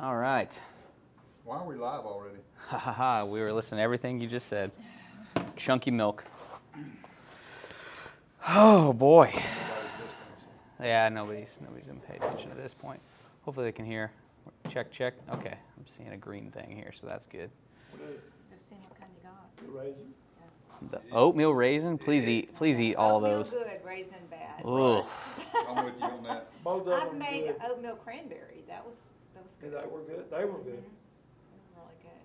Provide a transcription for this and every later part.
All right. Why are we live already? Ha ha ha. We were listening to everything you just said. Chunky milk. Oh boy. Nobody's listening. So. Yeah, nobody's gonna pay attention at this point. Hopefully they can hear. Check, check. Okay, I'm seeing a green thing here, so that's good. Just seeing what kind you got. The raisin? The oatmeal raisin. Please eat all those. Oatmeal good, raisin bad. Ugh. I'm with you on that. Both of I've them made good. oatmeal cranberry. That was good. They were good. They were good. Really good.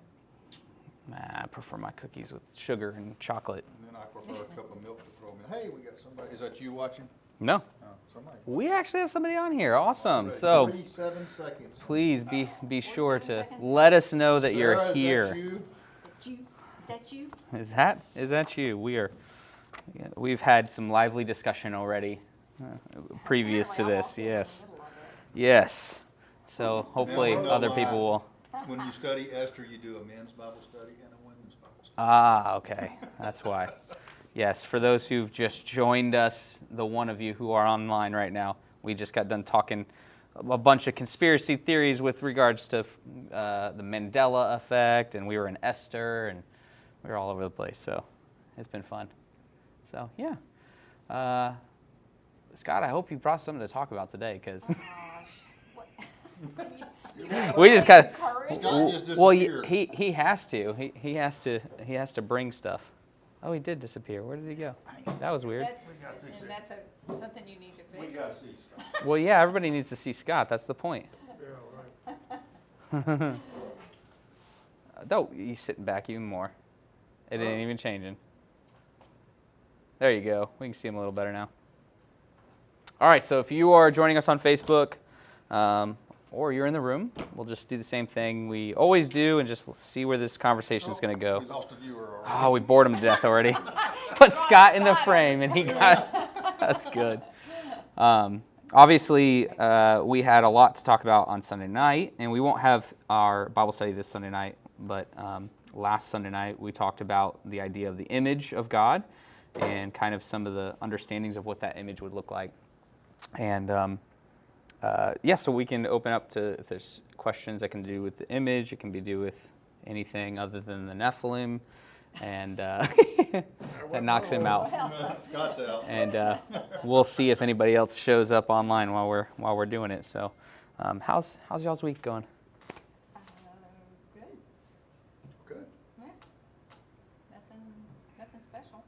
Nah, I prefer my cookies with sugar and chocolate. And then I prefer a cup of milk to throw me. Hey, we got somebody. Is that you watching? No. Oh, somebody. We actually have somebody on here. Awesome. Already. So 37 seconds. please be sure to let us know that you're Sarah, here. Is that you? Is that you? Is that you? We've had some lively discussion already previous to Apparently, I'm this. walking in the Yes. middle of it. Yes. So hopefully Now, I know other why. people will. When you study Esther, you do a men's Bible study and a women's Bible study. Ah, okay. That's why. Yes, for those who've just joined us, the one of you who are online right now, we just got done talking a bunch of conspiracy theories with regards to the Mandela effect, and we were in Esther, and we were all over the place. So it's been fun. So yeah, Scott, I hope you brought something to talk about today, because Oh, gosh. What? we just kind Encouraged? Scott just well, disappeared. he has to. He has to bring stuff. Oh, he did disappear. Where did he go? That was weird. And that's something you need to fix. We got to see Scott. Well, yeah, everybody needs to see Scott. That's the point. Yeah, right. Oh, he's sitting back even more. It ain't even changing. There you go. We can see him a little better now. All right, so if you are joining us on Facebook, or you're in the room, we'll just do the same thing we always do and just see where this conversation is going to go. We lost a viewer already. Oh, we bored him to death already. Put Scott in the frame, and he got. That's good. Obviously, we had a lot to talk about on Sunday night, and we won't have our Bible study this Sunday night, but last Sunday night we talked about the idea of the image of God and kind of some of the understandings of what that image would look like. And so we can open up to, if there's questions that can do with the image, it can be do with anything other than the Nephilim, and that knocks him out. Scott's out. And we'll see if anybody else shows up online while we're doing it. So, how's y'all's week going? Good. Good. Yeah. Nothing special.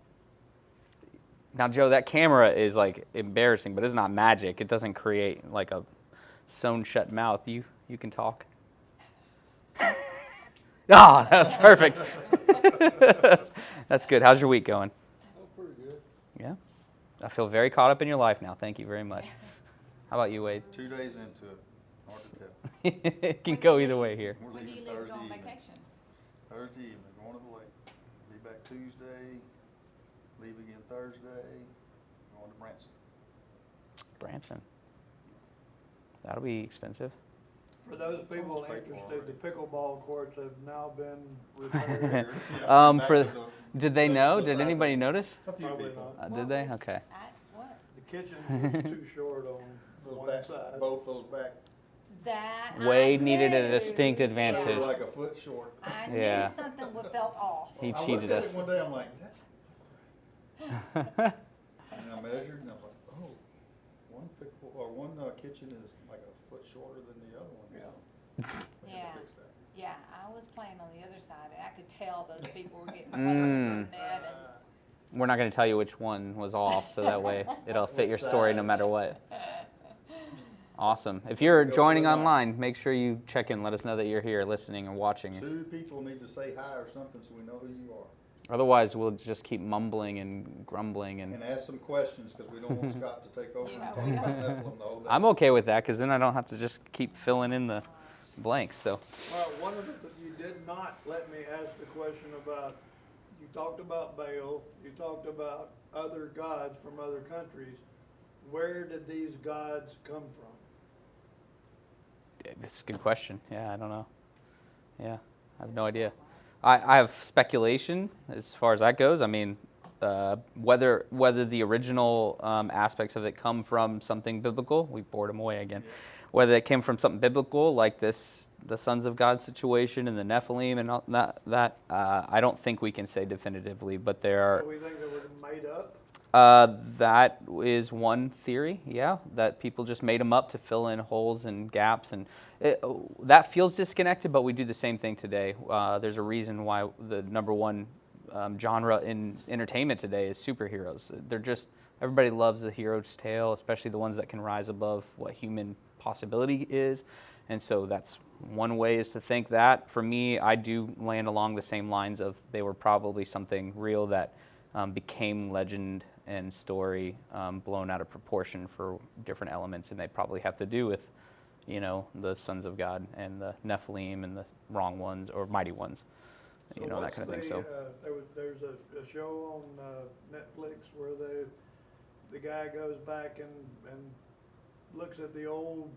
Now, Joe, that camera is like embarrassing, but it's not magic. It doesn't create like a sewn shut mouth. You can talk. Ah, that was perfect. That's good. How's your week going? Oh, pretty good. Yeah. I feel very caught up in your life now. Thank you very much. How about you, Wade? 2 days into it. Hard to tell. It can go either way here. We're When do you leaving leave to Thursday go on evening. vacation? Thursday evening, going to the lake. Be back Tuesday. Leave again Thursday. Going to Branson. Branson. That'll be expensive. For those people almost paid for interested, the already. pickleball courts have now been repaired. Yeah, back For to the- did they the- know? the Did side anybody thing. notice? A few Probably people. not. Did they? Okay. What? The kitchen was too short on Those one back, side. both those back. That Wade I needed a knew. distinct They advantage. were like a foot short. I Yeah. knew something felt off. He I cheated looked at us. it one day, I'm like, that. And I measured, and I was like, oh, one kitchen is like a foot shorter than the other one. Yeah. We had to Yeah. fix that. Yeah, I was playing on the other side. I could tell those people were getting closer Mm. to the net. We're not going to tell you which one was off, so that way it'll fit your story no matter what. Awesome. If you're Go joining for a night. online, make sure you check in. Let us know that you're here listening and watching. 2 people need to say hi or something so we know who you are. Otherwise, we'll just keep mumbling and grumbling. And ask some questions, because we don't want Scott to take over Yeah, and talk we about don't. Nephilim the whole day. I'm okay with that, because then I don't have to just keep filling in the blanks. So, One of the, you did not let me ask the question about, you talked about Baal, you talked about other gods from other countries. Where did these gods come from? it's a good question. Yeah, I don't know. Yeah, I have no idea. I have speculation as far as that goes. I mean, whether the original aspects of it come from something biblical, we bored him away again. Whether it came from something biblical, like this the sons of God situation and the Nephilim and all that I don't think we can say definitively, but there are. So we think they were made up? That is one theory, yeah, that people just made them up to fill in holes and gaps, and that feels disconnected, but we do the same thing today. There's a reason why the number one genre in entertainment today is superheroes. They're just, everybody loves the hero's tale, especially the ones that can rise above what human possibility is, and so that's one way is to think that. For me, I do land along the same lines of they were probably something real that became legend and story, blown out of proportion for different elements, and they probably have to do with, the sons of God and the Nephilim and the wrong ones or mighty ones, So that kind of thing. So there's a show on Netflix where the guy goes back and looks at the old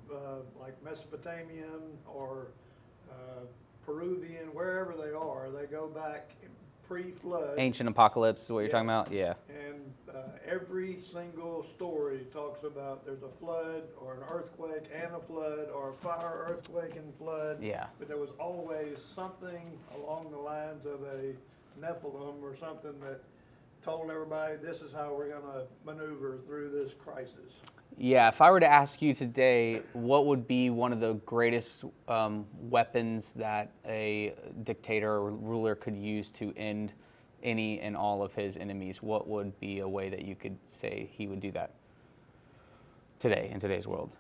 like Mesopotamian or Peruvian, wherever they are. They go back pre-flood. ancient apocalypse is what you're talking Yeah. about, yeah. And every single story talks about there's a flood or an earthquake and a flood or a fire, earthquake, and flood. Yeah. But there was always something along the lines of a Nephilim or something that told everybody this is how we're going to maneuver through this crisis. Yeah, if I were to ask you today, what would be one of the greatest weapons that a dictator or ruler could use to end any and all of his enemies? What would be a way that you could say he would do that today, in today's world?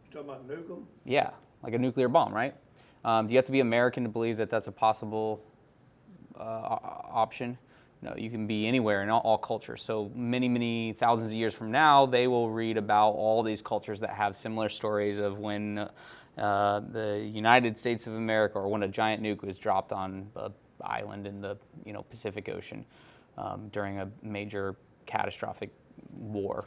You talking about nuke 'em? Yeah, like a nuclear bomb, right? Do you have to be American to believe that that's a possible option? No, you can be anywhere in all cultures. So many thousands of years from now, they will read about all these cultures that have similar stories of when the United States of America, or when a giant nuke was dropped on an island in the Pacific Ocean during a major catastrophic war.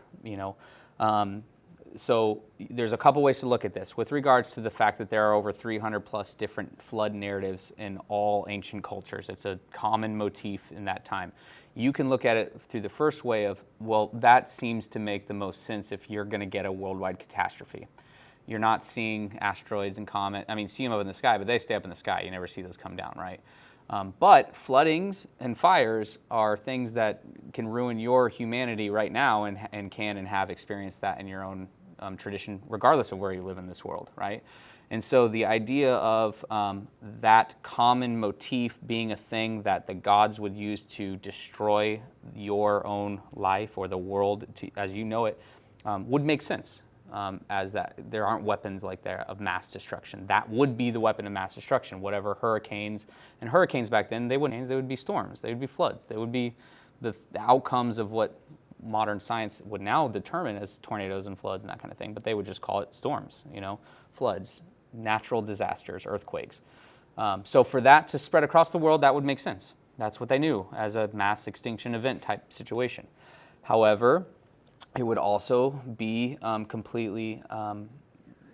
So there's a couple ways to look at this. With regards to the fact that there are over 300 plus different flood narratives in all ancient cultures, it's a common motif in that time. You can look at it through the first way of, well, that seems to make the most sense if you're going to get a worldwide catastrophe. You're not seeing asteroids and comets. I mean, see them up in the sky, but they stay up in the sky. You never see those come down, right? But floodings and fires are things that can ruin your humanity right now, and can and have experienced that in your own tradition, regardless of where you live in this world, right? And so the idea of that common motif being a thing that the gods would use to destroy your own life or the world as you know it would make sense. As that there aren't weapons like that of mass destruction. That would be the weapon of mass destruction. Whatever hurricanes back then, they would be storms, they would be floods, they would be the outcomes of what modern science would now determine as tornadoes and floods and that kind of thing. But they would just call it storms, floods, natural disasters, earthquakes. So for that to spread across the world, that would make sense. That's what they knew as a mass extinction event type situation. However, it would also be completely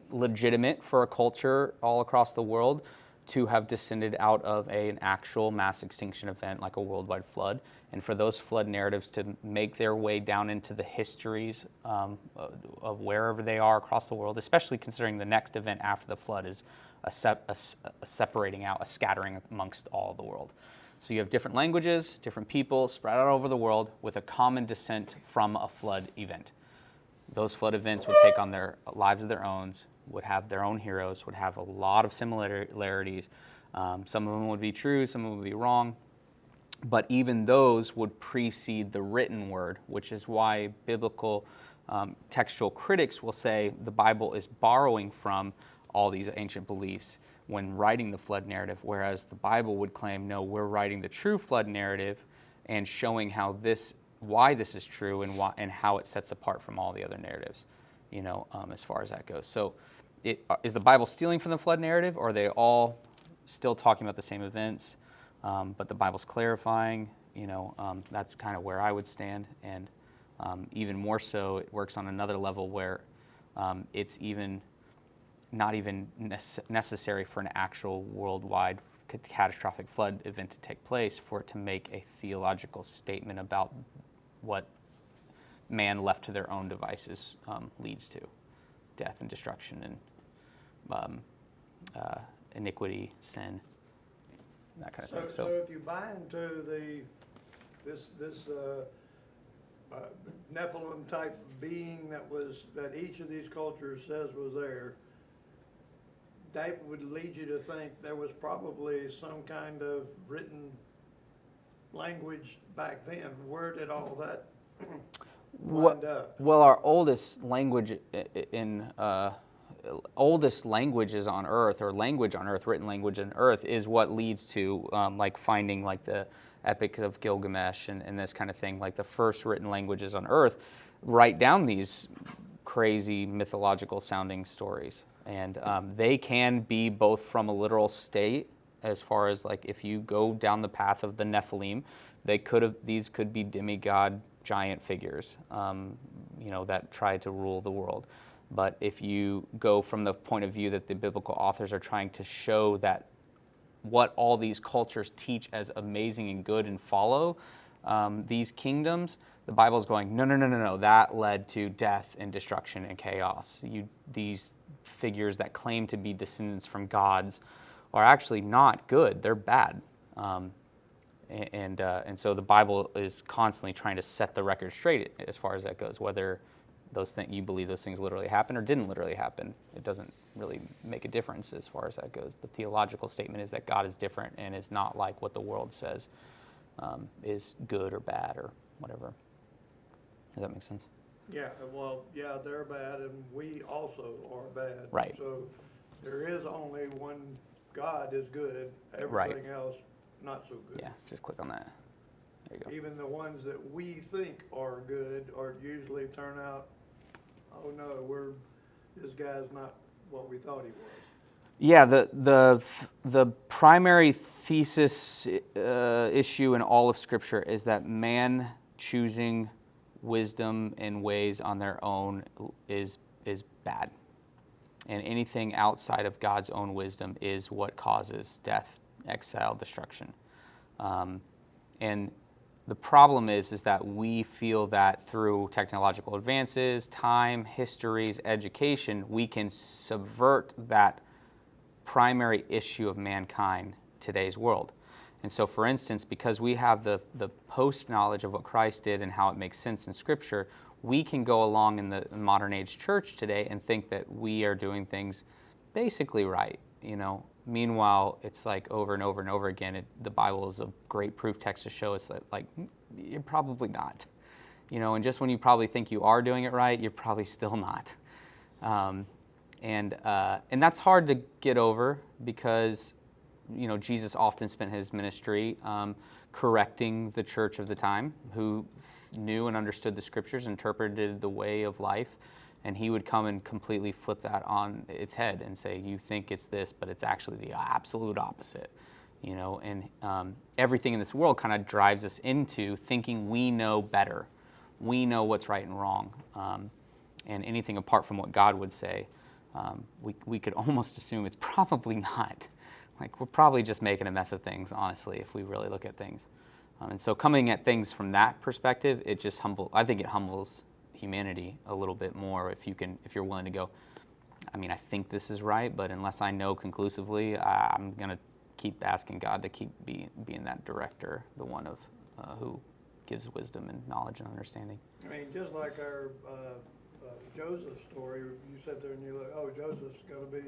legitimate for a culture all across the world to have descended out of an actual mass extinction event like a worldwide flood, and for those flood narratives to make their way down into the histories of wherever they are across the world, especially considering the next event after the flood is a separating out, a scattering amongst all of the world. So you have different languages, different people spread out over the world with a common descent from a flood event. Those flood events would take on their lives of their own, would have their own heroes, would have a lot of similarities. Some of them would be true, some of them would be wrong. But even those would precede the written word, which is why biblical textual critics will say the Bible is borrowing from all these ancient beliefs when writing the flood narrative, whereas the Bible would claim, no, we're writing the true flood narrative and showing why this is true and how it sets apart from all the other narratives, as far as that goes. So is the Bible stealing from the flood narrative, or are they all still talking about the same events, but the Bible's clarifying? That's kind of where I would stand. And even more so, it works on another level where it's even not even necessary for an actual worldwide catastrophic flood event to take place for it to make a theological statement about what man left to their own devices leads to, death and destruction and iniquity, sin, that kind of thing. So if you buy into this Nephilim type being that each of these cultures says was there, that would lead you to think there was probably some kind of written language back then. Where did all that wind up? Well, our oldest language oldest languages on earth, or language on earth, written language on earth, is what leads to like finding like the epics of Gilgamesh and this kind of thing. Like the first written languages on earth write down these crazy mythological sounding stories, and they can be both from a literal state, as far as like if you go down the path of the Nephilim, these could be demigod giant figures, that try to rule the world. But if you go from the point of view that the biblical authors are trying to show that what all these cultures teach as amazing and good and follow these kingdoms, the Bible is going, no, that led to death and destruction and chaos. These figures that claim to be descendants from gods are actually not good, they're bad. And so the Bible is constantly trying to set the record straight as far as that goes, whether you believe those things literally happened or didn't literally happen. It doesn't really make a difference as far as that goes. The theological statement is that God is different and is not like what the world says is good or bad or whatever. Does that make sense? Yeah, well, yeah, they're bad, and we also are bad. Right. So there is only one God is good, everything else not so good. Yeah, just click on that. There you go. Even the ones that we think are good are usually turn out, oh no, this guy's not what we thought he was. Yeah, the primary thesis issue in all of Scripture is that man choosing wisdom in ways on their own is bad, and anything outside of God's own wisdom is what causes death, exile, destruction. And the problem is that we feel that through technological advances, time, histories, education, we can subvert that primary issue of mankind, today's world. And so, for instance, because we have the post-knowledge of what Christ did and how it makes sense in Scripture, we can go along in the modern age church today and think that we are doing things basically right, Meanwhile, it's like over and over and over again, the Bible is a great proof text to show us that, like, you're probably not. And just when you probably think you are doing it right, you're probably still not. And that's hard to get over because, Jesus often spent his ministry correcting the church of the time who knew and understood the Scriptures, interpreted the way of life. And he would come and completely flip that on its head and say, you think it's this, but it's actually the absolute opposite. And everything in this world kind of drives us into thinking we know better. We know what's right and wrong. And anything apart from what God would say, we could almost assume it's probably not. Like, we're probably just making a mess of things, honestly, if we really look at things. And so coming at things from that perspective, I think it humbles humanity a little bit more if you're willing to go, I think this is right, but unless I know conclusively, I'm going to keep asking God to keep being that director, the one of who gives wisdom and knowledge and understanding. Just like our Joseph story, you sat there and you look, oh, Joseph's going to be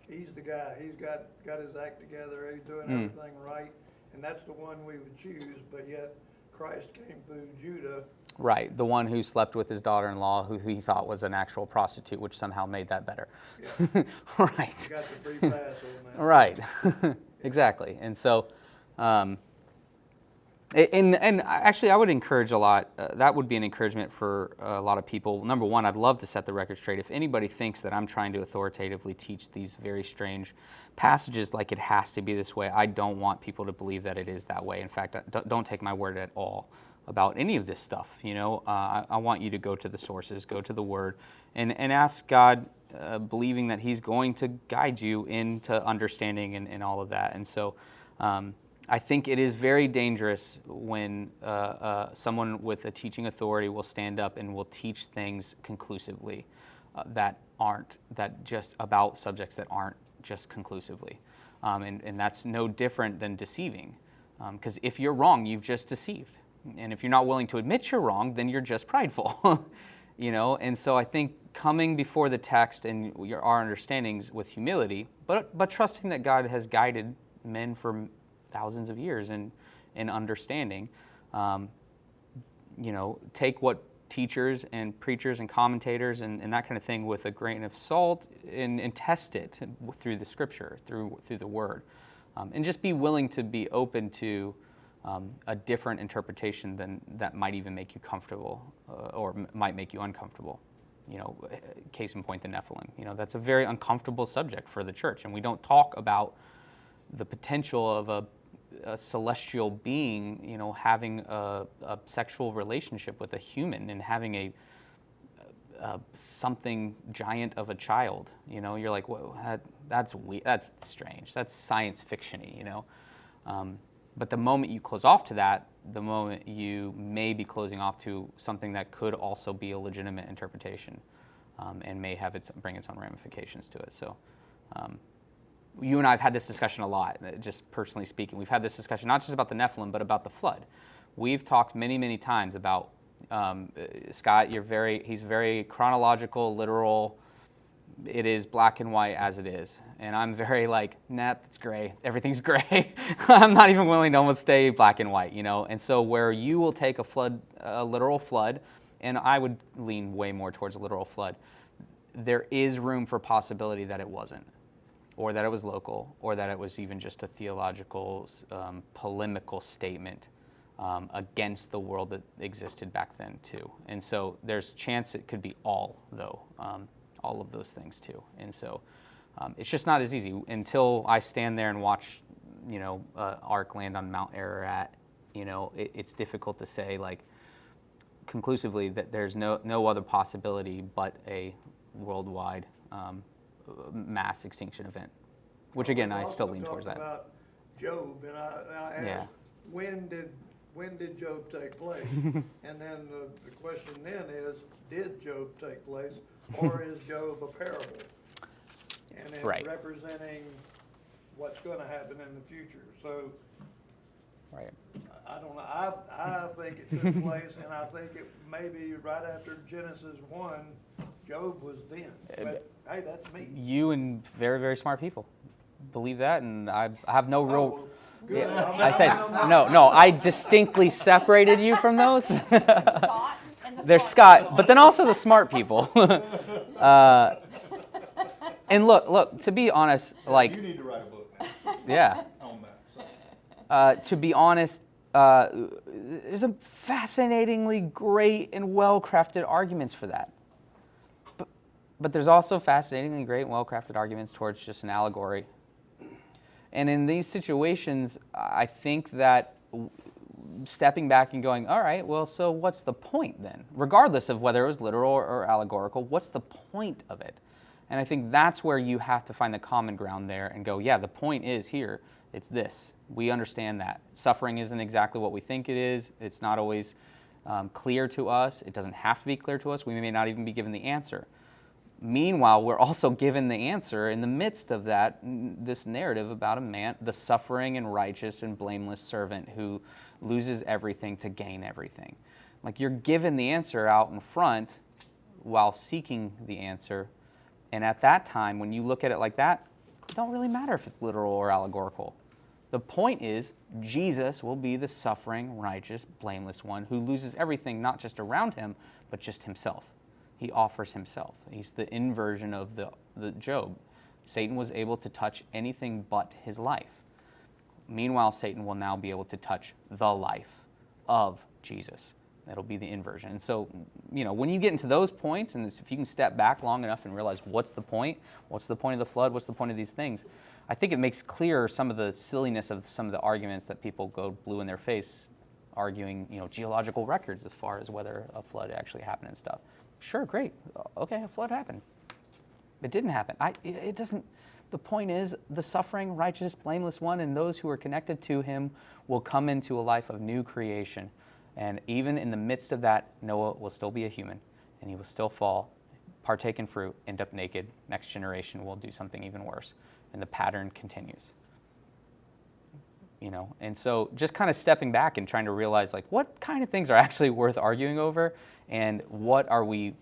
he's the guy. He's got his act together. He's doing everything right, and that's the one we would choose. But yet, Christ came through Judah. Right, the one who slept with his daughter-in-law, who he thought was an actual prostitute, which somehow made that better. Yeah. Right. You got the free pass on that. Right, exactly. And so, and actually, I would encourage a lot. That would be an encouragement for a lot of people. Number one, I'd love to set the record straight. If anybody thinks that I'm trying to authoritatively teach these very strange passages like it has to be this way, I don't want people to believe that it is that way. In fact, don't take my word at all about any of this stuff. I want you to go to the sources, go to the Word, and ask God, believing that He's going to guide you into understanding and all of that. And so I think it is very dangerous when someone with a teaching authority will stand up and will teach things conclusively that just about subjects that aren't just conclusively. And that's no different than deceiving. Because if you're wrong, you've just deceived. And if you're not willing to admit you're wrong, then you're just prideful. And so I think coming before the text and our understandings with humility, but trusting that God has guided men for thousands of years in understanding, take what teachers and preachers and commentators and that kind of thing with a grain of salt and test it through the scripture, through the word. And just be willing to be open to a different interpretation than that might even make you comfortable or might make you uncomfortable. Case in point, the Nephilim. That's a very uncomfortable subject for the church, and we don't talk about the potential of a celestial being, having a sexual relationship with a human and having a something giant of a child. You're like, whoa, that's weird. That's strange. That's science fiction-y. But the moment you close off to that, the moment you may be closing off to something that could also be a legitimate interpretation, and may have bring its own ramifications to it. So, you and I have had this discussion a lot. Just personally speaking, we've had this discussion not just about the Nephilim, but about the flood. We've talked many, many times about Scott. He's very chronological, literal. It is black and white as it is. And I'm very like, nah, it's gray. Everything's gray. I'm not even willing to almost stay black and white, And so where you will take a literal flood, and I would lean way more towards a literal flood, there is room for possibility that it wasn't, or that it was local, or that it was even just a theological, polemical statement against the world that existed back then too. And so there's chance it could be all, though. All of those things too. And so it's just not as easy until I stand there and watch, Ark land on Mount Ararat. It's difficult to say like conclusively that there's no other possibility but a worldwide mass extinction event. Which again, I still lean towards that. About Job, and I asked, Yeah. when did Job take place? And then the question then is, did Job take place, or is Job a parable? And it's Right. representing what's going to happen in the future. So Right. I don't know. I think it took place, and I think it maybe right after Genesis 1, Job was then. But hey, that's me. You and very, very smart people believe that, and I have no real. Oh, good. Yeah, I said no. I distinctly separated you from those. Scott and the There's smart Scott, but then also the smart people. And look. To be honest, like You need to write a book now yeah. on that. So. To be honest, there's some fascinatingly great and well-crafted arguments for that. But there's also fascinatingly great and well-crafted arguments towards just an allegory. And in these situations, I think that stepping back and going, all right, well, so what's the point then? Regardless of whether it was literal or allegorical, what's the point of it? And I think that's where you have to find the common ground there and go, yeah, the point is here. It's this. We understand that. Suffering isn't exactly what we think it is. It's not always clear to us. It doesn't have to be clear to us. We may not even be given the answer. Meanwhile, we're also given the answer in the midst of that, this narrative about a man, the suffering and righteous and blameless servant who loses everything to gain everything. Like, you're given the answer out in front while seeking the answer. And at that time, when you look at it like that, it don't really matter if it's literal or allegorical. The point is, Jesus will be the suffering, righteous, blameless one who loses everything, not just around him, but just himself. He offers himself. He's the inversion of the Job. Satan was able to touch anything but his life. Meanwhile, Satan will now be able to touch the life of Jesus. That'll be the inversion. And so, when you get into those points, and if you can step back long enough and realize what's the point of the flood, what's the point of these things, I think it makes clear some of the silliness of some of the arguments that people go blue in their face, arguing, geological records as far as whether a flood actually happened and stuff. Sure, great. Okay, a flood happened. It didn't happen. It doesn't. The point is, the suffering, righteous, blameless one and those who are connected to him will come into a life of new creation. And even in the midst of that, Noah will still be a human, and he will still fall, partake in fruit, end up naked. Next generation will do something even worse, and the pattern continues. And so just kind of stepping back and trying to realize, like, what kind of things are actually worth arguing over, and what are we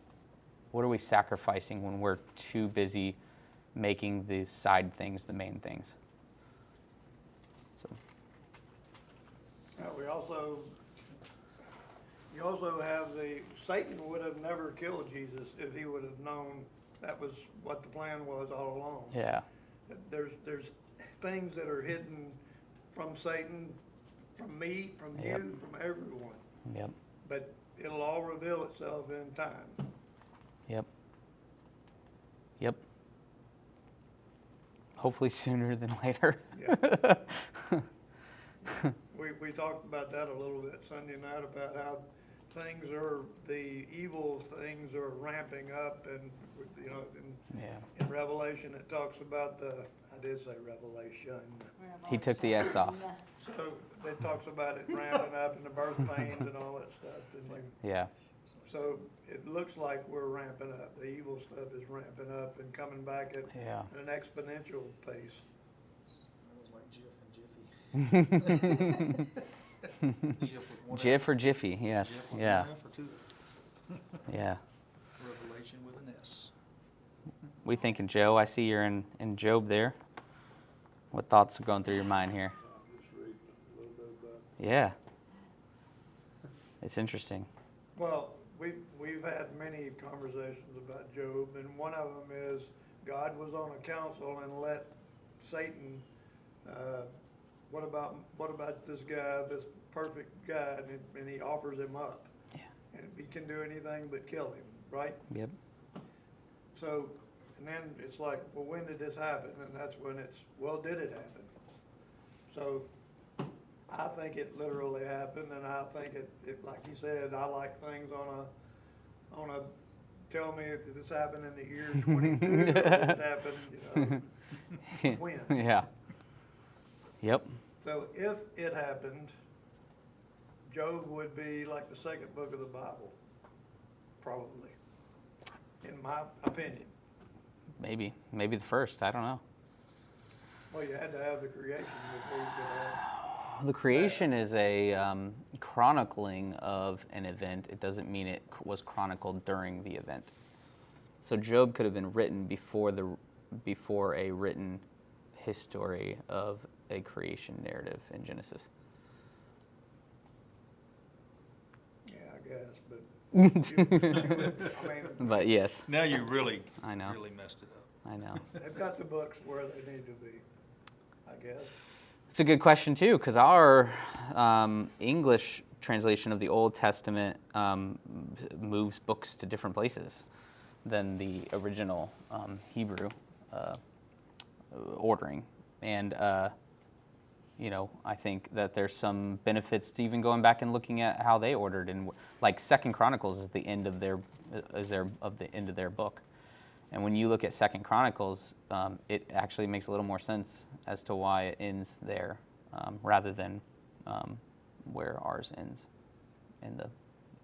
sacrificing when we're too busy making the side things the main things. So you also have Satan would have never killed Jesus if he would have known that was what the plan was all along. yeah, There's things that are hidden from Satan, from me, from Yep. you, from everyone. yep, But it'll all reveal itself in time. yep. Hopefully sooner than later. Yeah. We talked about that a little bit Sunday night about how the evil things are ramping up, and Yeah. in Revelation it talks about I did say Revelation. He took the S off. So it talks about it ramping up and the birth pains and all that stuff. Yeah. So it looks like we're ramping up. The evil stuff is ramping up and coming back at Yeah. an exponential pace. That was like Jiff and Jiffy. Jiff with one Jiff F. or Jiffy, yes. Jiff with Yeah. one F or two F. Yeah. Revelation with an S. We thinking, Joe, I see you're in Job there. What thoughts are going through your mind here? Just reading a little bit about. Yeah. It's interesting. Well, we've had many conversations about Job, and one of them is God was on a council and let Satan. What about this guy, this perfect guy, and he offers him up, Yeah. and he can do anything but kill him, right? Yep. So, and then it's like, well, when did this happen? And that's when did it happen? So, I think it literally happened, and I think it like you said, I like things on a tell me if this happened in the year 22, or this happened, when. Yeah. Yep. So if it happened, Job would be like the second book of the Bible, probably, in my opinion. Maybe the first. I don't know. Well, you had to have the creation before you could have. The creation is a chronicling of an event. It doesn't mean it was chronicled during the event. So Job could have been written before a written history of a creation narrative in Genesis. Yeah, I guess, but I mean, But yes, Now you really I know. really messed it up. I know. they've got the books where they need to be, I guess. It's a good question too, because our English translation of the Old Testament moves books to different places than the original Hebrew ordering, and I think that there's some benefits to even going back and looking at how they ordered, and like Second Chronicles is the end of their end of their book. And when you look at Second Chronicles, it actually makes a little more sense as to why it ends there, rather than where ours ends in the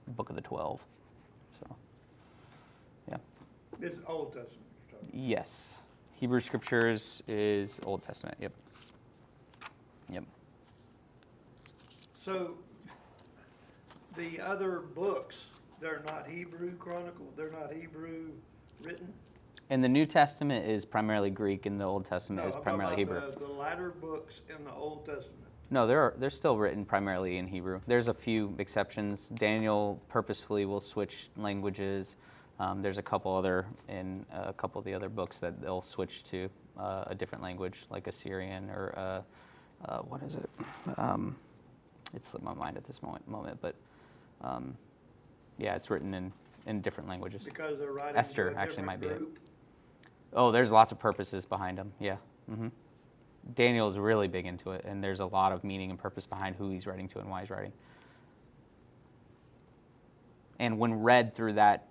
Book of the 12. So, yeah. This is Old Testament you're talking Yes. Hebrew Scriptures is Old Testament. Yep. Yep. So, the other books, they're not Hebrew chronicled, they're not Hebrew written? And the New Testament is primarily Greek, and the Old Testament No, is I'm primarily talking Hebrew. about the latter books in the Old Testament. No, they're still written primarily in Hebrew. There's a few exceptions. Daniel purposefully will switch languages. There's a couple of the other books that they'll switch to a different language, like Assyrian or what is it? It slipped my mind at this moment, but yeah, it's written in different languages. Because they're writing Esther to a actually might be it. different group. Oh, there's lots of purposes behind them. Yeah. Daniel is really big into it, and there's a lot of meaning and purpose behind who he's writing to and why he's writing. And when read through that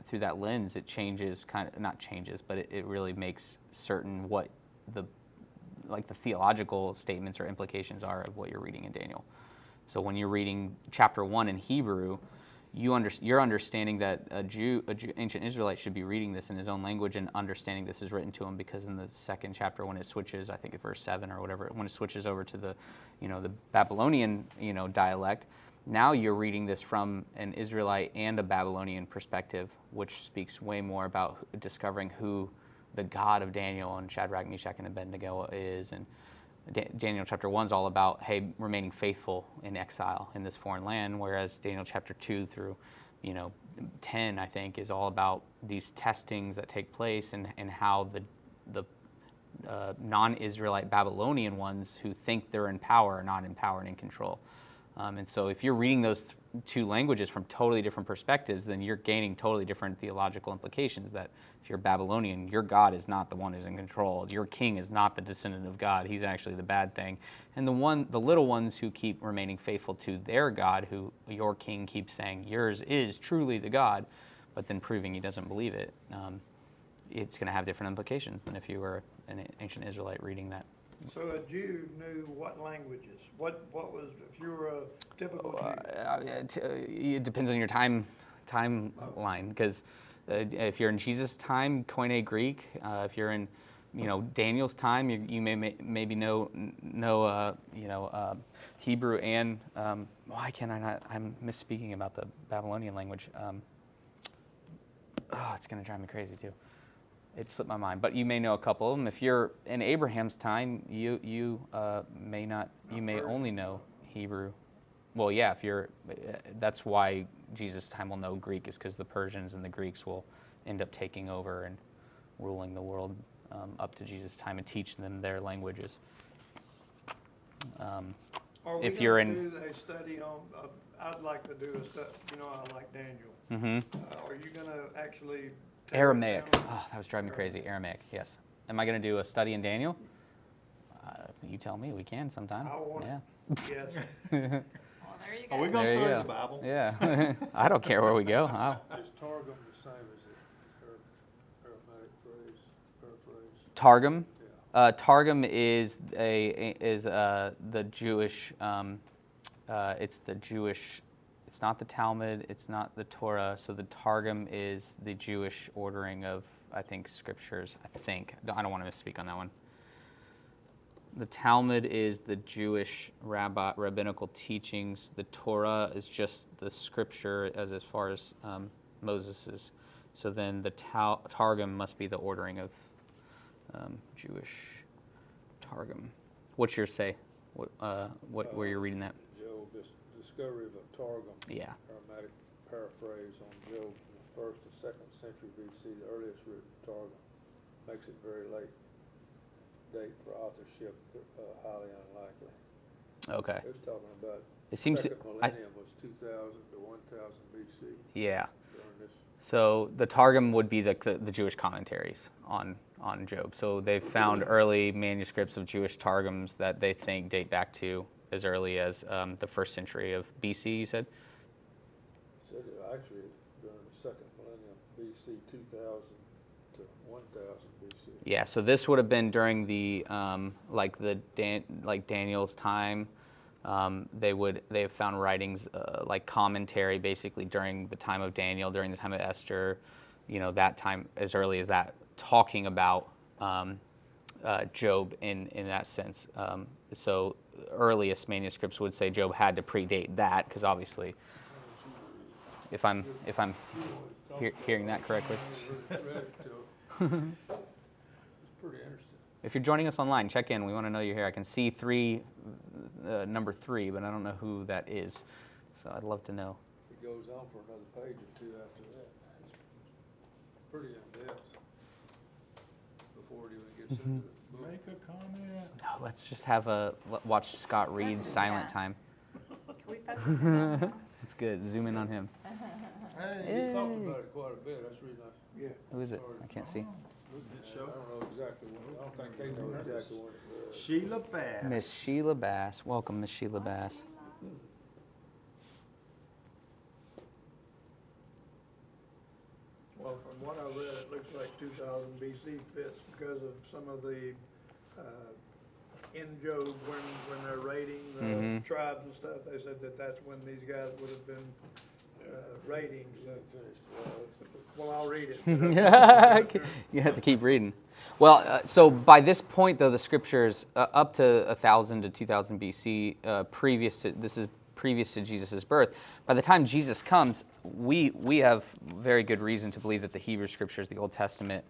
through that lens, it changes not changes, but it really makes certain what the theological statements or implications are of what you're reading in Daniel. So when you're reading chapter 1 in Hebrew, you're understanding that ancient Israelite should be reading this in his own language and understanding this is written to him, because in the second chapter when it switches, I think at verse 7 or whatever, when it switches over to the, the Babylonian, dialect, now you're reading this from an Israelite and a Babylonian perspective, which speaks way more about discovering who the God of Daniel and Shadrach, Meshach, and Abednego is. And Daniel chapter 1 is all about, hey, remaining faithful in exile in this foreign land, whereas Daniel chapter 2 through, 10, I think, is all about these testings that take place and how the non-Israelite Babylonian ones who think they're in power are not in power and in control. And so if you're reading those two languages from totally different perspectives, then you're gaining totally different theological implications. That if you're Babylonian, your God is not the one who's in control. Your king is not the descendant of God. He's actually the bad thing. And the little ones who keep remaining faithful to their God, who your king keeps saying, yours is truly the God, but then proving he doesn't believe it, it's going to have different implications than if you were an ancient Israelite reading that. So a Jew knew what languages? What was, if you were a typical Jew? It depends on your timeline, because if you're in Jesus' time, Koine Greek. If you're in, Daniel's time, you maybe know Hebrew and why can I not? I'm misspeaking about the Babylonian language. It's going to drive me crazy too. It slipped my mind, but you may know a couple of them. If you're in Abraham's time, you may not. You may only know Hebrew. Well, yeah. If you're, that's why Jesus' time will know Greek, is because the Persians and the Greeks will end up taking over and ruling the world up to Jesus' time and teach them their languages. Are we if you're gonna in, do a study on? I'd like to do a study. I like Daniel. mm-hmm. Are you gonna actually? Aramaic. Oh, that was driving me crazy. Aramaic, yes. Am I going to do a study in Daniel? You tell me. We can sometime. I want Yeah. Yes. Well, there you go. Are we gonna There you study go. the Bible? Yeah. I don't care where we go. Is Targum the same as the Aramaic phrase, paraphrase? Targum. Yeah. Targum is the Jewish. It's the Jewish. It's not the Talmud. It's not the Torah. So the Targum is the Jewish ordering of, I think, scriptures. I don't want to misspeak on that one. The Talmud is the Jewish rabbinical teachings. The Torah is just the scripture as far as Moses's. So then the Targum must be the ordering of Jewish Targum. What's your say? Where you're reading that? Job, this discovery of a Targum, Yeah. Aramaic paraphrase on Job from the 1st to 2nd century BC, the earliest written Targum, makes it very late. Date for authorship highly unlikely. Okay. It was talking about It seems second millennium was 2000 to 1000 BC. Yeah. During this. So the Targum would be the Jewish commentaries on Job. So they've found early manuscripts of Jewish Targums that they think date back to as early as the 1st century of BC, you said? Said it actually during the second millennium BC, 2000 to 1000 BC. Yeah, so this would have been during the Daniel's time. They have found writings like commentary basically during the time of Daniel, during the time of Esther, that time as early as that, talking about Job in that sense. So earliest manuscripts would say Job had to predate that, because obviously, if I'm hearing that correctly. It's pretty interesting. If you're joining us online, check in. We want to know you're here. I can see number 3, but I don't know who that is. So I'd love to know. It goes on for another page or two after that. It's pretty in-depth before it even gets into the book. Make a comment. No, let's just have watch Scott read Focus, silent yeah. time. Can we focus on that? That's good. Zoom in on him. Hey, He's talked about it quite a bit. That's the reason Yeah. Who is it? I can't see. good I show. don't know exactly when. I don't think they know exactly when it was. Sheila Bass. Miss Sheila Bass. Welcome, Miss Sheila Bass. Well, from what I read, it looks like 2000 BC fits because of some of the, in Job, when they're raiding the Mhm. tribes and stuff, they said that that's when these guys would have been ratings. You didn't finish the last. Well, I'll read it. You have to keep reading. Well, so by this point, though, the scriptures up to 1000 to 2000 BC, this is previous to Jesus' birth. By the time Jesus comes, we have very good reason to believe that the Hebrew scriptures, the Old Testament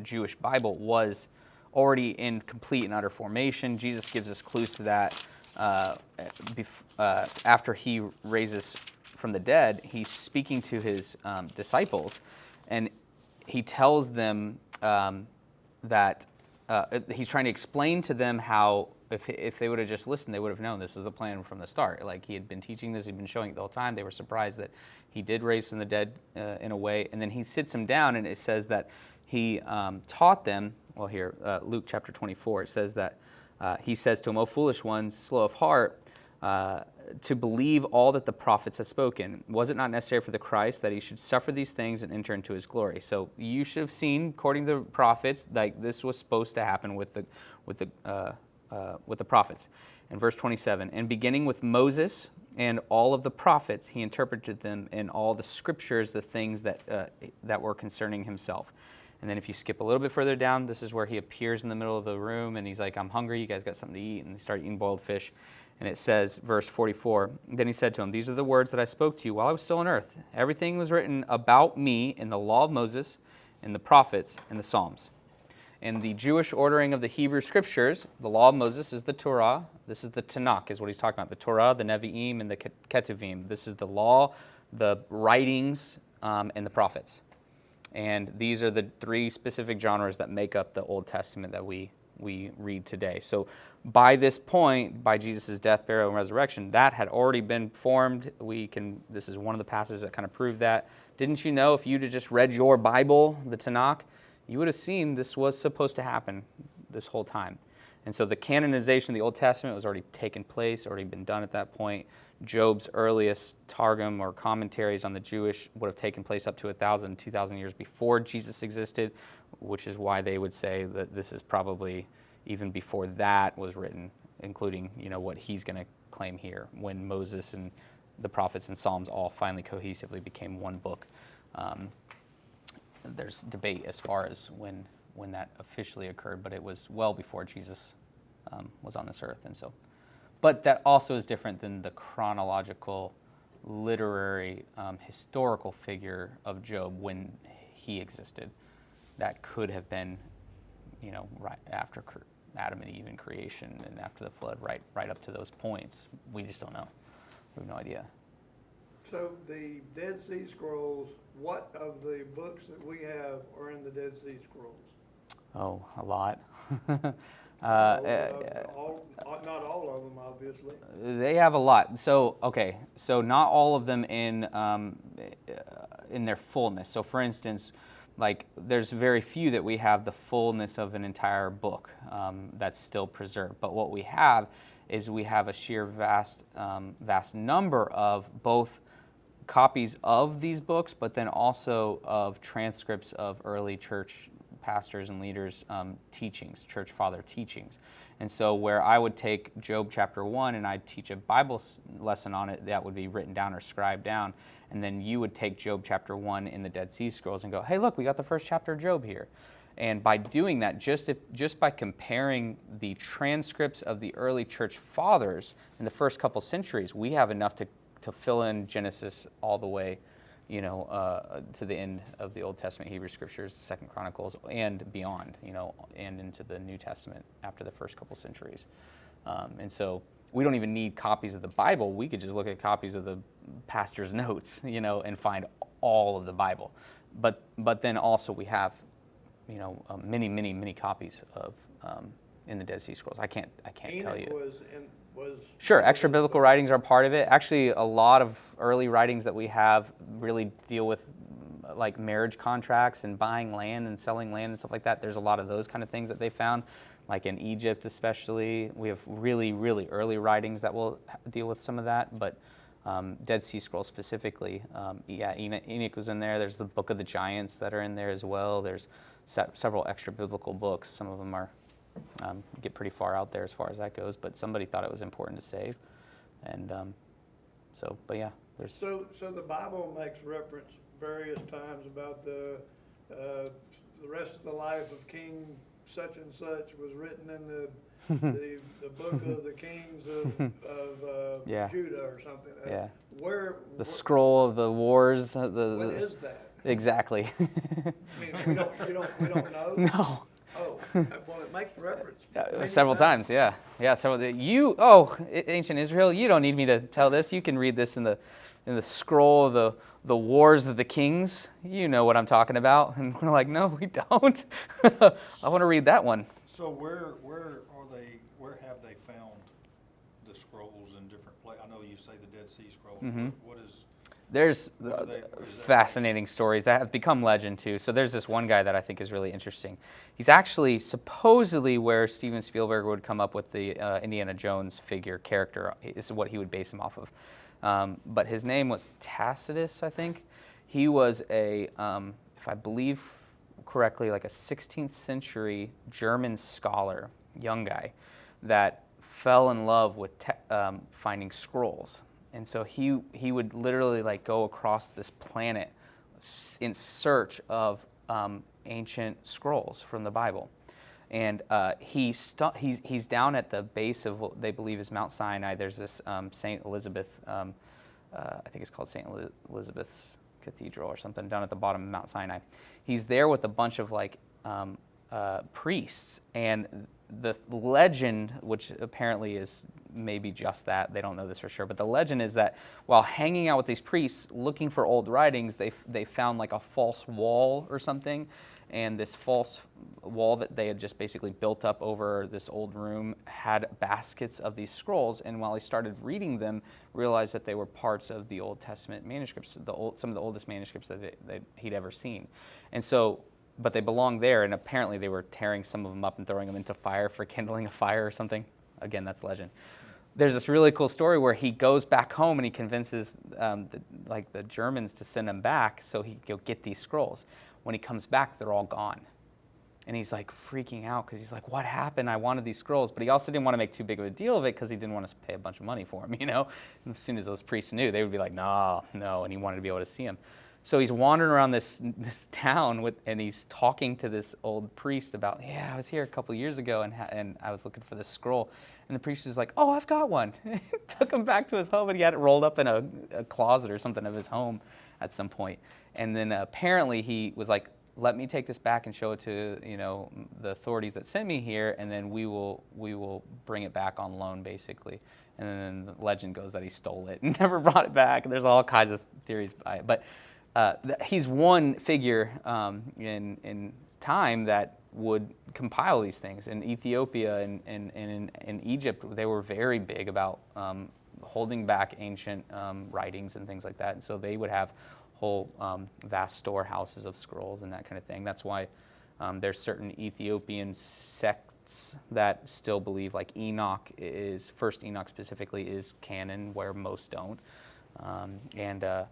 Jewish Bible, was already in complete and utter formation. Jesus gives us clues to that after he raises from the dead. He's speaking to his disciples, and he tells them that he's trying to explain to them how if they would have just listened, they would have known this was the plan from the start. Like, he had been teaching this, he'd been showing it the whole time. They were surprised that he did raise from the dead in a way. And then he sits them down, and it says that he taught them. Well, here, Luke chapter 24, it says that he says to them, "O foolish ones, slow of heart, to believe all that the prophets have spoken. Was it not necessary for the Christ that he should suffer these things and enter into his glory?" So you should have seen, according to the prophets, like this was supposed to happen with the prophets. In verse 27, and beginning with Moses and all of the prophets, he interpreted them in all the scriptures, the things that were concerning himself. And then if you skip a little bit further down, this is where he appears in the middle of the room, and he's like, "I'm hungry, you guys got something to eat?" And they start eating boiled fish. And it says, verse 44, then he said to him, "These are the words that I spoke to you while I was still on earth. Everything was written about me in the law of Moses, in the prophets, and the Psalms." In the Jewish ordering of the Hebrew scriptures, the law of Moses is the Torah. This is the Tanakh, is what he's talking about. The Torah, the Nevi'im, and the Ketuvim. This is the law, the writings, and the prophets. And these are the three specific genres that make up the Old Testament that we read today. So by this point, by Jesus' death, burial, and resurrection, that had already been formed. This is one of the passages that kind of prove that. Didn't you know, if you'd have just read your Bible, the Tanakh, you would have seen this was supposed to happen this whole time. And so the canonization of the Old Testament was already taken place, already been done at that point. Job's earliest Targum or commentaries on the Jewish would have taken place up to 1,000, 2,000 years before Jesus existed, which is why they would say that this is probably even before that was written, including, what he's going to claim here, when Moses and the prophets and Psalms all finally cohesively became one book. There's debate as far as when that officially occurred, but it was well before Jesus was on this earth. And so, but that also is different than the chronological, literary, historical figure of Job when he existed. That could have been, right after Adam and Eve and creation, and after the flood, right up to those points. We just don't know. We have no idea. So the Dead Sea Scrolls, what of the books that we have are in the Dead Sea Scrolls? Oh, a lot. Not all of them, obviously. They have a lot. So not all of them in their fullness. So for instance, like there's very few that we have the fullness of an entire book that's still preserved. But what we have is we have a sheer vast number of both copies of these books, but then also of transcripts of early church pastors and leaders' teachings, church father teachings. And so where I would take Job chapter 1 and I'd teach a Bible lesson on it, that would be written down or scribed down, and then you would take Job chapter 1 in the Dead Sea Scrolls and go, "Hey, look, we got the first chapter of Job here." And by doing that, just by comparing the transcripts of the early church fathers in the first couple centuries, we have enough to fill in Genesis all the way, to the end of the Old Testament Hebrew Scriptures, Second Chronicles, and beyond, and into the New Testament after the first couple centuries. And so we don't even need copies of the Bible. We could just look at copies of the pastor's notes, and find all of the Bible. But then also we have, many copies of in the Dead Sea Scrolls. I can't tell you. Sure, extra biblical writings are part of it. Actually, a lot of early writings that we have really deal with like marriage contracts and buying land and selling land and stuff like that. There's a lot of those kind of things that they found, like in Egypt especially. We have really, really early writings that will deal with some of that, but Dead Sea Scrolls specifically, Enoch was in there. There's the Book of the Giants that are in there as well. There's several extra biblical books. Some of them are get pretty far out there as far as that goes, but somebody thought it was important to save, and but yeah, So the Bible makes reference various times about the rest of the life of King such and such was written in the book of the kings of Yeah. Judah or something. Yeah. The Where scroll of the wars. what is that? Exactly. I mean, we don't know. No. Oh, well, it makes reference many Several times, yeah, several. Ancient Israel, you don't need me to tell this. You can read this in the scroll of the wars of the kings. You know what I'm talking about. And we're like, no, we don't. I want to read that one. So where have they found the scrolls in different places? I know you say the Dead Sea Scrolls. Mhm. What is? There's What are they- what is that? fascinating stories that have become legend too. So there's this one guy that I think is really interesting. He's actually supposedly where Steven Spielberg would come up with the Indiana Jones character. This is what he would base him off of. But his name was Tacitus, I think. He was if I believe correctly, like a 16th century German scholar, young guy, that fell in love with finding scrolls. And so he would literally like go across this planet in search of ancient scrolls from the Bible. And he's down at the base of what they believe is Mount Sinai. There's this St. Elizabeth, I think it's called St. Elizabeth's Cathedral or something, down at the bottom of Mount Sinai. He's there with a bunch of like priests, and the legend, which apparently is maybe just that, they don't know this for sure, but the legend is that while hanging out with these priests looking for old writings, they found like a false wall or something, and this false wall that they had just basically built up over this old room had baskets of these scrolls, and while he started reading them, realized that they were parts of the Old Testament manuscripts, some of the oldest manuscripts that he'd ever seen. And so, but they belonged there, and apparently they were tearing some of them up and throwing them into fire for kindling a fire or something. Again, that's legend. There's this really cool story where he goes back home and he convinces the Germans to send him back so he could go get these scrolls. When he comes back, they're all gone. And he's like freaking out because he's like, what happened? I wanted these scrolls. But he also didn't want to make too big of a deal of it because he didn't want us to pay a bunch of money for them, And as soon as those priests knew, they would be like, no, and he wanted to be able to see them. So he's wandering around this town and he's talking to this old priest about, I was here a couple years ago and I was looking for this scroll. And the priest was like, oh, I've got one. Took him back to his home, and he had it rolled up in a closet or something of his home at some point. And then apparently he was like, let me take this back and show it to the authorities that sent me here, and then we will bring it back on loan, basically. And then the legend goes that he stole it and never brought it back. And there's all kinds of theories by it. But he's one figure in time that would compile these things. In Ethiopia and in Egypt, they were very big about holding back ancient writings and things like that. And so they would have whole vast storehouses of scrolls and that kind of thing. That's why there's certain Ethiopian sects that still believe, like First Enoch specifically is canon, where most don't. The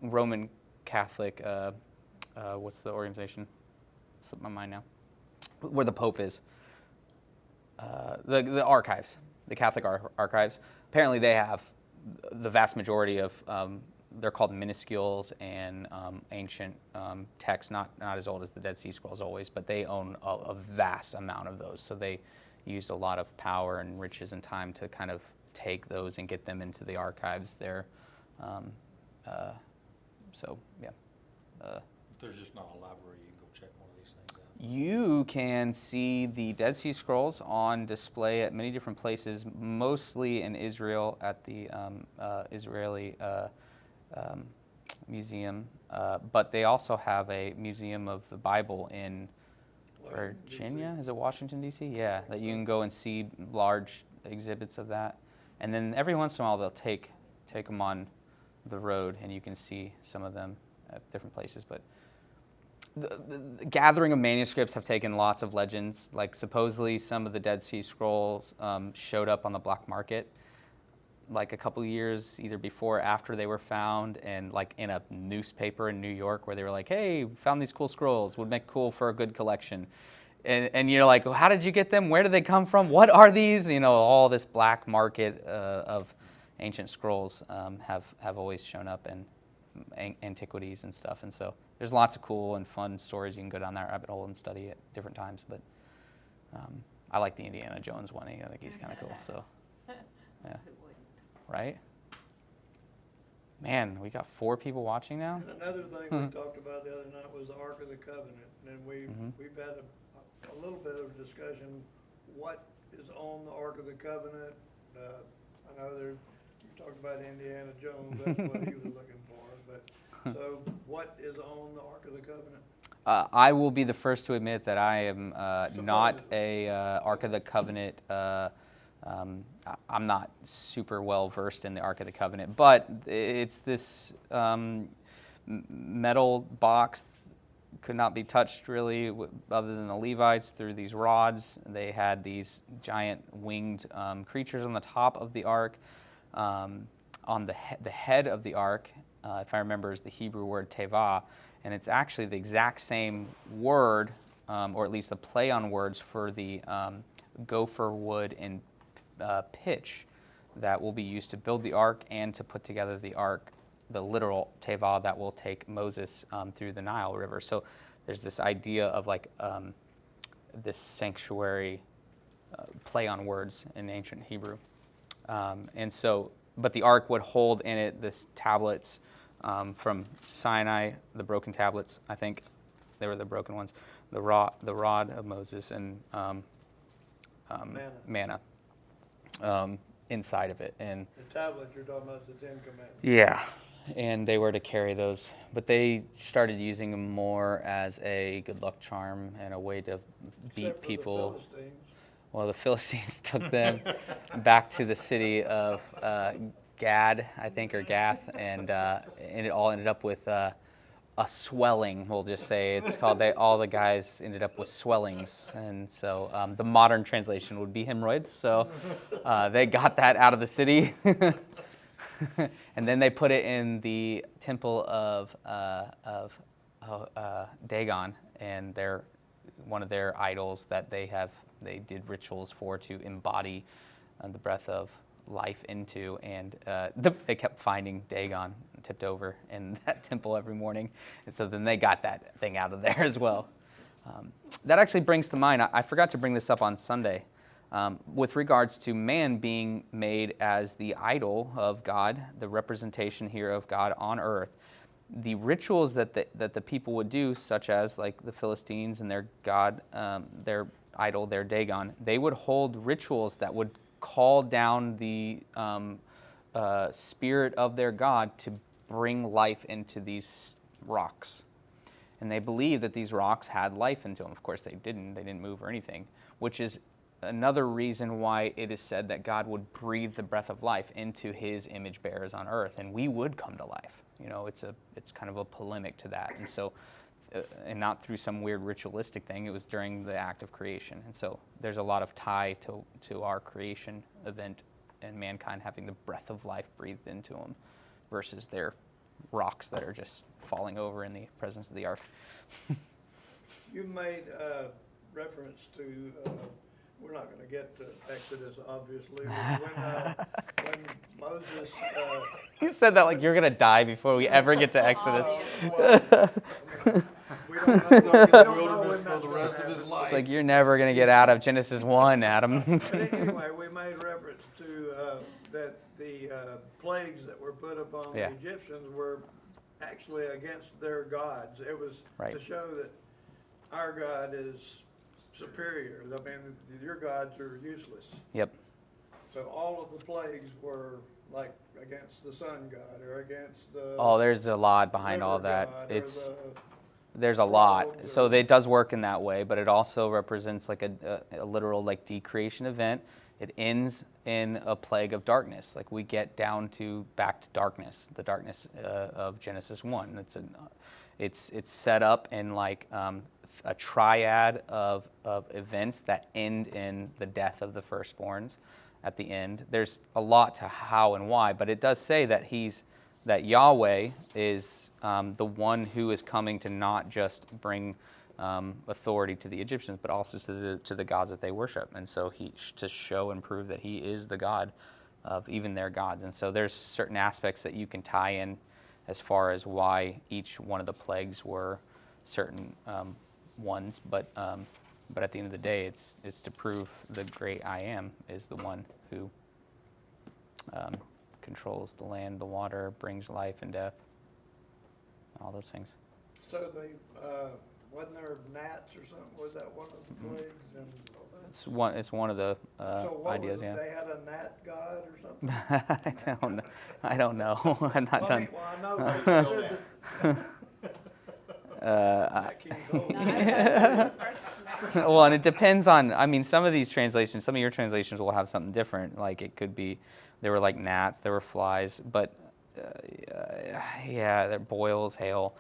Roman Catholic, what's the organization? It's slipped my mind now. Where the Pope is. The archives, the Catholic archives. Apparently, they have the vast majority of. They're called minuscules and ancient texts, not as old as the Dead Sea Scrolls always, but they own a vast amount of those. So they used a lot of power and riches and time to kind of take those and get them into the archives there. There's just not a library you can go check one of these things out. You can see the Dead Sea Scrolls on display at many different places, mostly in Israel at the Israeli museum, but they also have a museum of the Bible in Virginia. Is it Washington, D.C.? Yeah, that you can go and see large exhibits of that. And then every once in a while they'll take them on the road, and you can see some of them at different places. But the gathering of manuscripts have taken lots of legends. Like supposedly some of the Dead Sea Scrolls showed up on the black market like a couple years either before or after they were found, and like in a newspaper in New York where they were like, hey, found these cool scrolls, would make cool for a good collection. and you're like, well, how did you get them? Where did they come from? What are these? You know, all this black market of ancient scrolls have always shown up in antiquities and stuff. And so there's lots of cool and fun stories. You can go down that rabbit hole and study at different times. But I like the Indiana Jones one. I think he's kind of cool. So, yeah, right? Man, we got 4 people watching now. And another thing we talked about the other night was the Ark of the Covenant, and we've had a little bit of discussion, what is on the Ark of the Covenant. I know you talked about Indiana Jones, that's what he was looking for, but, so what is on the Ark of the Covenant? I will be the first to admit that I am not a Ark of the Covenant. I'm not super well versed in the Ark of the Covenant, but it's this metal box, could not be touched really other than the Levites through these rods. They had these giant winged creatures on the top of the ark. On the head of the ark, if I remember, is the Hebrew word tevah, and it's actually the exact same word, or at least the play on words for the gopher wood and pitch that will be used to build the ark and to put together the ark, the literal tevah that will take Moses through the Nile River. So there's this idea of like this sanctuary play on words in ancient Hebrew. And so, but the ark would hold in it this tablets from Sinai, the broken tablets, I think they were the broken ones, the rod of Moses, and manna inside of it. And The tablet, you're talking about the 10 Commandments. yeah, and they were to carry those, but they started using them more as a good luck charm and a way to beat Except for people. the Philistines. Well, the Philistines took them back to the city of Gad, I think, or Gath, and it all ended up with a swelling. We'll just say it's called. All the guys ended up with swellings, and so the modern translation would be hemorrhoids. So they got that out of the city, and then they put it in the temple of Dagon, and one of their idols that they did rituals for to embody the breath of life into, and they kept finding Dagon tipped over in that temple every morning, and so then they got that thing out of there as well. That actually brings to mind, I forgot to bring this up on Sunday, with regards to man being made as the idol of God, the representation here of God on earth. The rituals that the people would do, such as like the Philistines and their god, their idol, their Dagon, they would hold rituals that would call down the spirit of their god to bring life into these rocks. And they believed that these rocks had life into them. Of course, they didn't move or anything, which is another reason why it is said that God would breathe the breath of life into his image bearers on earth, and we would come to life. You know, it's kind of a polemic to that. And so, and not through some weird ritualistic thing, it was during the act of creation. And so there's a lot of tie to our creation event and mankind having the breath of life breathed into them versus their rocks that are just falling over in the presence of the ark. You made reference to, we're not going to get to Exodus, obviously, but when Moses... You said that like you're going to die before we ever get to Exodus. We don't know when For that's the gonna rest of his happen. life. It's like you're never going to get out of Genesis 1, Adam. But anyway, we made reference to that the plagues that were put upon Yeah. the Egyptians were actually against their gods. It was Right. to show that our God is superior. I mean, your gods are useless. Yep. So all of the plagues were like against the sun god or against the Oh, there's a lot behind all river that. god or There's a lot. frogs So or- it does work in that way, but it also represents like a literal like decreation event. It ends in a plague of darkness. Like we get back to darkness, the darkness of Genesis 1. It's set up in like a triad of events that end in the death of the firstborns at the end. There's a lot to how and why, but it does say that Yahweh is the one who is coming to not just bring authority to the Egyptians, but also to the gods that they worship. And so to show and prove that he is the God of even their gods. And so there's certain aspects that you can tie in as far as why each one of the plagues were certain ones, but at the end of the day, it's to prove the great I Am is the one who controls the land, the water, brings life and death, all those things. So they, wasn't there gnats or something, was that one of the plagues? And It's one of the so what ideas, was it, yeah. they had a gnat god or something? I don't know. I'm not Well, done. I know, but you said that King Cole. No, that's Well, and it depends on, I mean, some of these translations, some of your translations will have something different. Like it could be, there were like gnats, there were flies, but yeah, there boils, hail.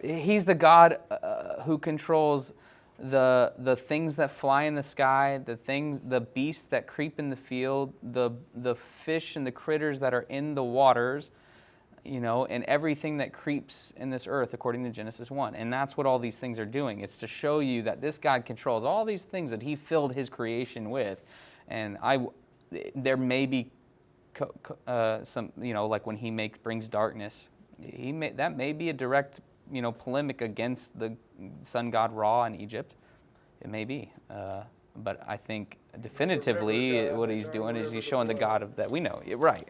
He's the God who controls the things that fly in the sky, the beasts that creep in the field, the fish and the critters that are in the waters, and everything that creeps in this earth, according to Genesis 1. And that's what all these things are doing. It's to show you that this God controls all these things that he filled his creation with. And there may be some, like when he brings darkness, that may be a direct, polemic against the sun god Ra in Egypt. It may be. But I think definitively what he's doing is he's showing the God that we know. Yeah, right.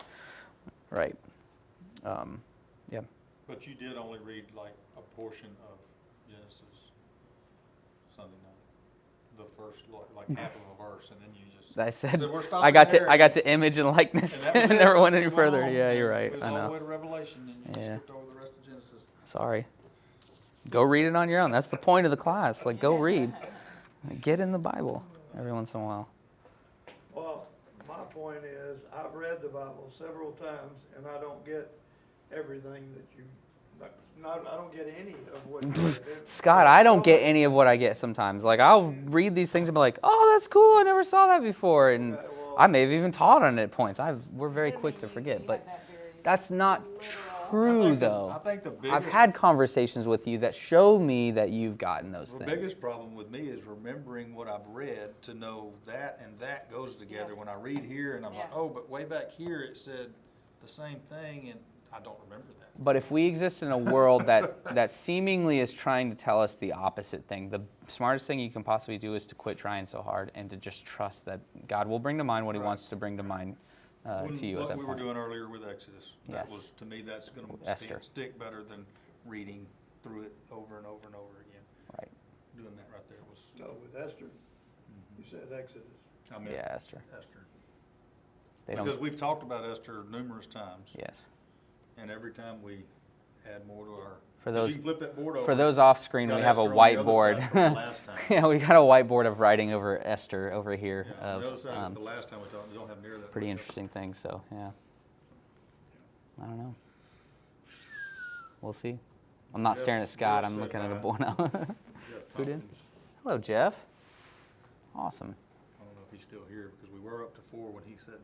Right. Yeah. But you did only read like a portion of Genesis Sunday night, the first like half of a verse, and then you just. I said we're I stopping got there. to image and likeness And that was and it. never went any You further. home, Yeah, and you're right. It was I all the know. way to Revelation, and you Yeah. skipped over the rest of Genesis. Sorry. Go read it on your own. That's the point of the class. Like, go read. Get in the Bible every once in a while. Well, my point is, I've read the Bible several times, and I don't get everything that you, I don't get any of what you read. Scott, I don't get any of what I get sometimes. Like, I'll read these things and be like, oh, that's cool. I never saw that before. And Okay, well- I may have even taught on it at points. We're very Really, quick to you forget. have But that very that's not literal- true, I though. think the biggest. I've had conversations with you that show me that you've gotten those The things. biggest problem with me is remembering what I've read to know that and that goes together. Yeah. When I read here and I'm like, Yeah. oh, but way back here it said the same thing, and I don't remember that. But if we exist in a world that seemingly is trying to tell us the opposite thing, the smartest thing you can possibly do is to quit trying so hard and to just trust that God will bring to mind what he Right. wants to bring to mind to you at Like that we were point. doing earlier with Exodus. That Yes. was, to me, that's gonna Esther. stick better than reading through it over and over and over again. Right. Doing that right there was, No, with Esther, you said Exodus. I mean, Yeah, Esther. Esther. They Because don't. we've talked about Esther numerous times. Yes. And every time we add more to our. For those- You can flip that board over. For those off screen, Got we have a Esther on the other whiteboard. side from the last time. Yeah, we got a whiteboard of writing over Esther over here. Yeah, on the other Of, side is the last time we talked, we don't have near that. pretty much of it. interesting things. So yeah. I don't know. We'll see. I'm not Jeff- staring at Scott. Jeff I'm said looking at a hi. board now. Jeff Who did? Tompkins. Hello, Jeff. Awesome. I don't know if he's still here because we were up to 4 when he said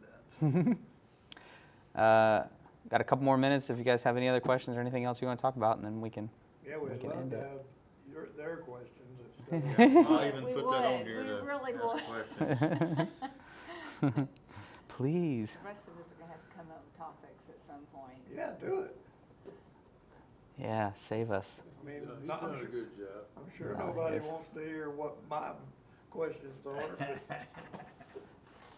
that. Got a couple more minutes if you guys have any other questions or anything else you want to talk about, and then we can. Yeah, we'd can love end to it. have their questions instead of. I'll even We put that on would. here We to really ask would. questions. Please. The rest of us are gonna have to come up with topics at some point. Yeah, do it. Yeah, save us. I mean, He's no, I'm done a sure, good job. I'm sure No, nobody yes. wants to hear what my questions are.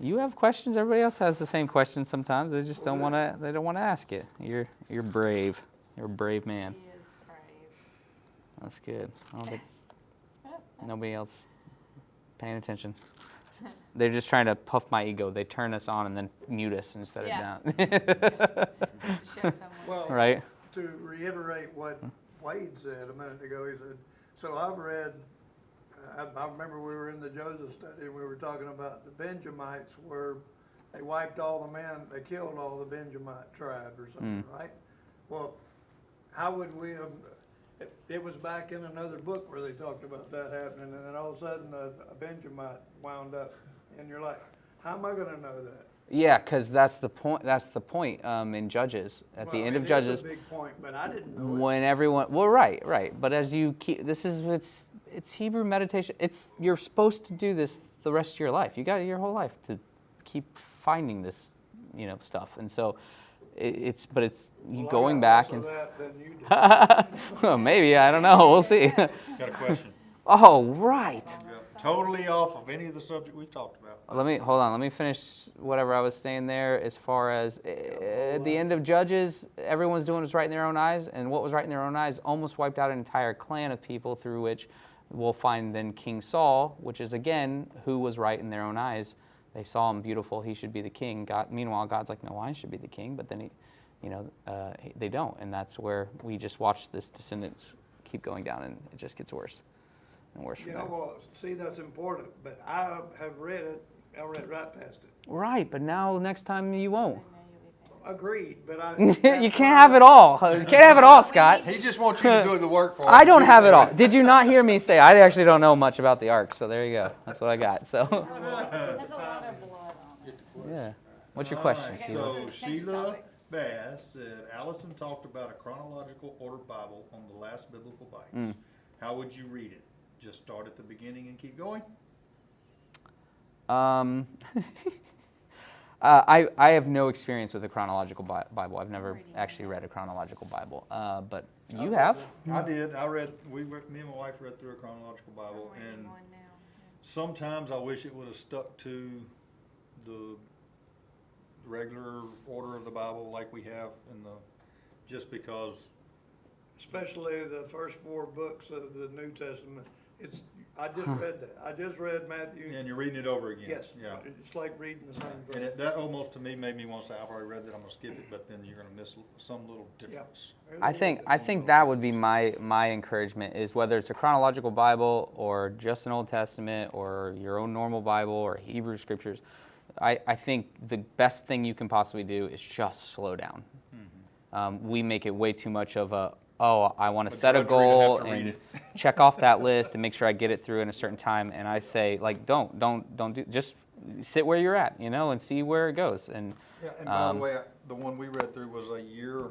You have questions. Everybody else has the same questions sometimes. They just don't want to. They don't want to ask it. You're brave. You're a brave man. He is brave. That's good. I don't think nobody else paying attention. They're just trying to puff my ego. They turn us on and then mute us instead Yeah. of down. To show someone. Well, Right? to reiterate what Wade said a minute ago, he said, so I've read, I remember we were in the Joseph study, and we were talking about the Benjamites where they wiped all the men, they killed all the Benjamite tribe or something, right? Well, how would we have, it was back in another book where they talked about that happening, and then all of a sudden a Benjamite wound up, and you're like, how am I gonna know that? Yeah, because that's the point. That's the point in Judges. At the Well, end of it is Judges, a big point, but I didn't know it. when everyone, well, right. But as you keep, it's Hebrew meditation. You're supposed to do this the rest of your life. You got your whole life to keep finding this, stuff. And so it's you Well, I going got back less and of that than you do. well, maybe, I don't know. We'll see. Got a question? Oh, right. Totally off of any of the subject we've talked about. Hold on. Let me finish whatever I was saying there. As far as at the end of Judges, everyone's doing what's right in their own eyes, and what was right in their own eyes almost wiped out an entire clan of people, through which we'll find then King Saul, which is again who was right in their own eyes. They saw him beautiful; he should be the king. Meanwhile, God's like, no, I should be the king. But then they don't, and that's where we just watch this descendants keep going down, and it just gets worse and worse from Yeah, there. well, see, that's important, but I have read it, I read right past it. Right, but now next time you won't. Agreed, but I. You can't have it all. You can't have it all, Scott. He just wants you to do the work for him. I don't have it all. Did you not hear me say? I actually don't know much about the ark, so there you go. That's what I got. So, There's a lot of blood on it. yeah. What's your question, Alright, Sheila? so Change the Sheila topic. Bass said, Allison talked about a chronological order Bible on the last biblical bites. Mm. How would you read it? Just start at the beginning and keep going? I have no experience with a chronological Bible. I've never actually read a chronological Bible. But you have? I did. Me and my wife read through a chronological Bible, I'm reading and one now. sometimes I wish it would have stuck to the regular order of the Bible like we have just because. Especially the first 4 books of the New Testament, I just read that, I just read Matthew. And you're reading it over again. Yes, Yeah. it's like reading the same And book. that almost to me made me want to say, I've already read that, I'm gonna skip it, but then you're gonna miss some little difference. I think that would be my encouragement, is whether it's a chronological Bible or just an Old Testament or your own normal Bible or Hebrew scriptures. I think the best thing you can possibly do is just slow down. We make it way too much of I want to set a goal and check off that list and make sure I get it through in a certain time. And I say, like, don't do, just sit where you're at, and see where it goes. And Yeah, and by the way, the one we read through was a year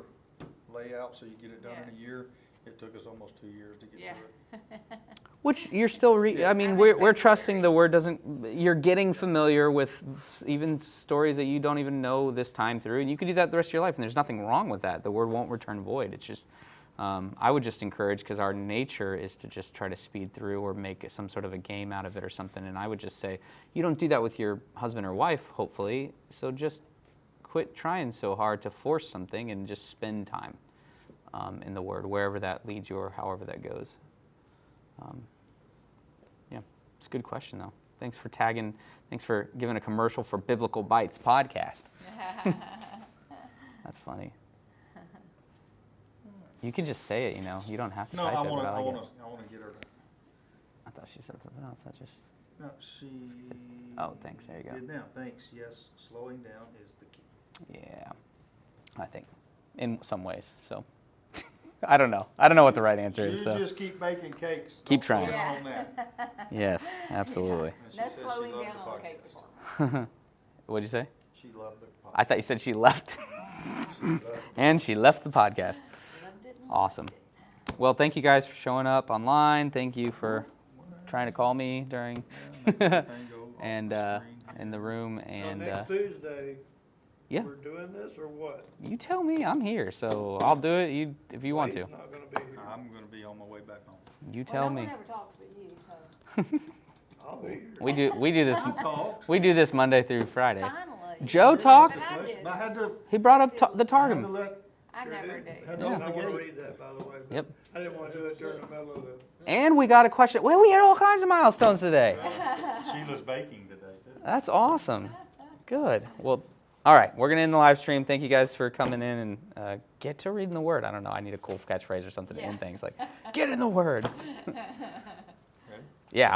layout, so you get it done in a Yes. year. It took us almost 2 years to get Yeah. through it. which you're still I mean, we're trusting the word doesn't. You're getting familiar with even stories that you don't even know this time through, and you can do that the rest of your life. And there's nothing wrong with that. The word won't return void. It's just. I would just encourage, because our nature is to just try to speed through or make some sort of a game out of it or something. And I would just say, you don't do that with your husband or wife, hopefully. So just quit trying so hard to force something and just spend time in the Word, wherever that leads you or however that goes. Yeah, it's a good question, though. Thanks for giving a commercial for Biblical Bites podcast. That's funny. You can just say it, you don't have to No, type I it. But wanna, I I like wanna, it. I wanna get her to, I thought she said something else. no, she. Oh, thanks, there you go. Did now, thanks, yes, slowing down is the key. Yeah, I think in some ways. So I don't know what the right answer is. You So just keep baking cakes. Keep Don't slow trying. down on that. yes, absolutely. And she No said she slowing loved down the on the cake podcast. department. What'd you say? She loved the podcast. I thought you said she left. And she left the podcast. Loved it and Awesome. Well, thank you guys for showing up online. Thank you for trying to call me during and in the room. So And next Tuesday, yeah, we're doing this or what? you tell me. I'm here, so I'll do it. If you want to. Wade's not gonna be here. I'm gonna be on my way back home. You Well, tell no me. one ever talks but you, so I'll be here. We do this. I'll talk. We do this Monday through Friday. Finally. Joe talked. But I did. I had to, He brought up the I had to Targum. let, I never did. do. had I to open want the to gate. read that, by the way. but Yep. I didn't want to do it during the middle of the. And we got a question. Well, we had all kinds of milestones today. Sheila's baking today too. That's awesome. Good. Well, all right. We're going to end the live stream. Thank you guys for coming in and get to reading the Word. I don't know. I need a cool catchphrase or something to Yeah. end things like, get in the Word. Ready? Yeah.